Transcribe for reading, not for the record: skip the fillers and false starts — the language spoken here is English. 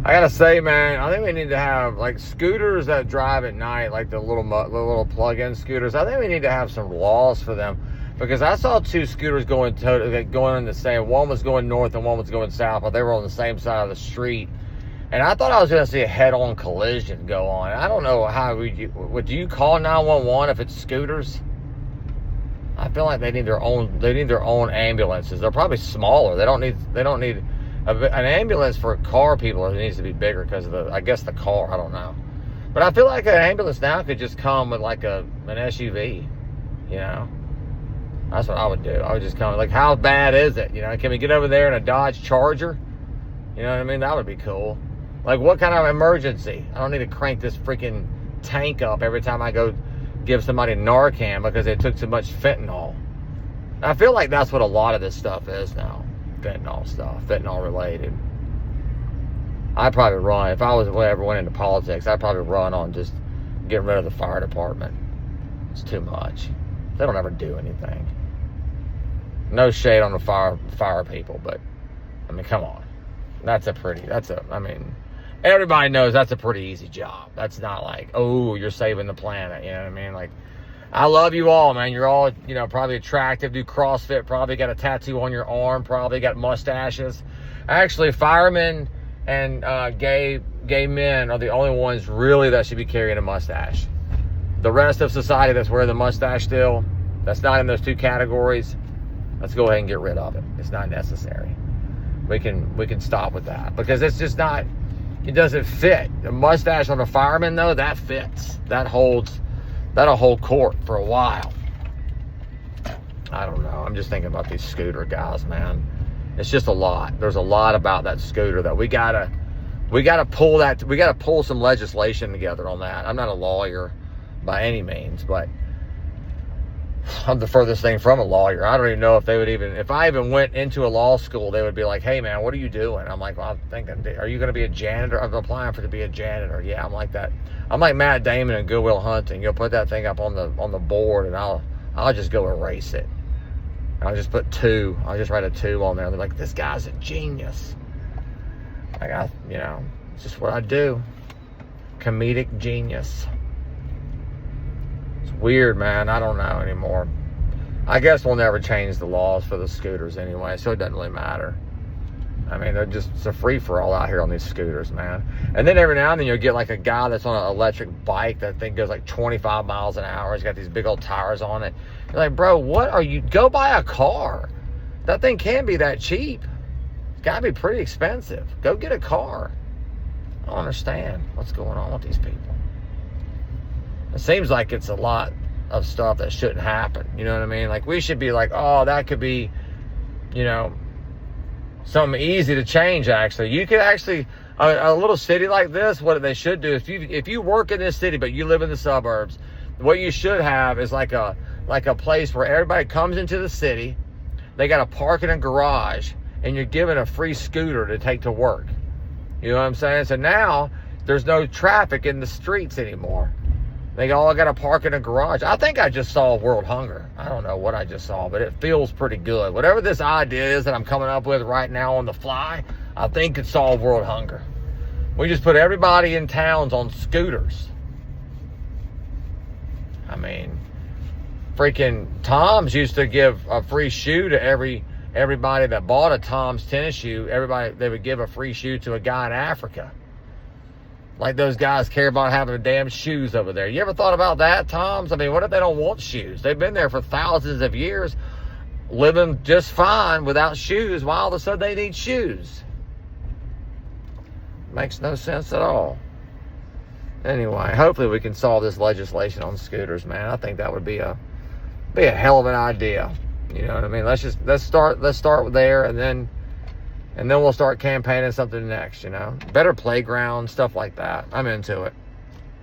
I gotta say, man, I think we need to have like scooters that drive at night, like the little plug-in scooters. I think we need to have some laws for them, because I saw two scooters going in the same. One was going north and one was going south, but they were on the same side of the street. And I thought I was going to see a head-on collision go on. I don't know how would you call 911 if it's scooters? I feel like they need their own ambulances. They're probably smaller. They don't need an ambulance for car people. It needs to be bigger because of I guess the car. I don't know. But I feel like an ambulance now could just come with like an SUV. You know, that's what I would do. I would just come. Like, how bad is it? You know, can we get over there in a Dodge Charger? You know what I mean? That would be cool. Like, what kind of emergency? I don't need to crank this freaking tank up every time I go give somebody Narcan because they took too much fentanyl. I feel like that's what a lot of this stuff is now. Fentanyl stuff. Fentanyl related. I'd probably run. If I ever went into politics, I'd probably run on just getting rid of the fire department. It's too much. They don't ever do anything. No shade on the fire people, but, I mean, come on. I mean, everybody knows that's a pretty easy job. That's not like, oh, you're saving the planet. You know what I mean? Like, I love you all, man. You're all, you know, probably attractive, do CrossFit, probably got a tattoo on your arm, probably got mustaches. Actually, firemen and gay men are the only ones really that should be carrying a mustache. The rest of society that's wearing the mustache still, that's not in those two categories, let's go ahead and get rid of it. It's not necessary. We can stop with that, because it's just not, it doesn't fit. The mustache on a fireman, though, that fits. That'll hold court for a while. I don't know. I'm just thinking about these scooter guys, man. It's just a lot. There's a lot about that scooter that we gotta pull some legislation together on that. I'm not a lawyer by any means, but I'm the furthest thing from a lawyer. I don't even know if they would if I even went into a law school, they would be like, hey man, what are you doing? I'm like, well, I'm thinking, are you going to be a janitor? I'm applying to be a janitor. Yeah, I'm like that. I'm like Matt Damon in Good Will Hunting. You'll put that thing up on the board, and I'll just go erase it. I'll just put 2. I'll just write a 2 on there. They're like, this guy's a genius. Like, it's just what I do. Comedic genius. It's weird, man. I don't know anymore. I guess we'll never change the laws for the scooters anyway, so it doesn't really matter. I mean, it's a free-for-all out here on these scooters, man. And then every now and then you'll get like a guy that's on an electric bike that thing goes like 25 miles an hour. He's got these big old tires on it. You're like, bro, go buy a car. That thing can't be that cheap. It's got to be pretty expensive. Go get a car. I don't understand what's going on with these people. It seems like it's a lot of stuff that shouldn't happen. You know what I mean? Like, we should be like, oh, that could be, something easy to change. Actually, you could actually, a little city like this, what they should do, if you work in this city but you live in the suburbs, what you should have is like a place where everybody comes into the city. They got to park in a garage, and you're given a free scooter to take to work. You know what I'm saying? So now there's no traffic in the streets anymore. They all got to park in a garage. I think I just solved world hunger. I don't know what I just saw, but it feels pretty good. Whatever this idea is that I'm coming up with right now on the fly, I think could solve world hunger. We just put everybody in towns on scooters. I mean, freaking Tom's used to give a free shoe to everybody that bought a Tom's tennis shoe. They would give a free shoe to a guy in Africa. Like those guys care about having damn shoes over there. You ever thought about that, Toms? I mean, what if they don't want shoes? They've been there for thousands of years, living just fine without shoes. Why all of a sudden they need shoes? Makes no sense at all. Anyway, hopefully we can solve this legislation on scooters, man. I think that would be a hell of an idea. You know what I mean? Let's start there, and then we'll start campaigning something next, better playground, stuff like that. I'm into it.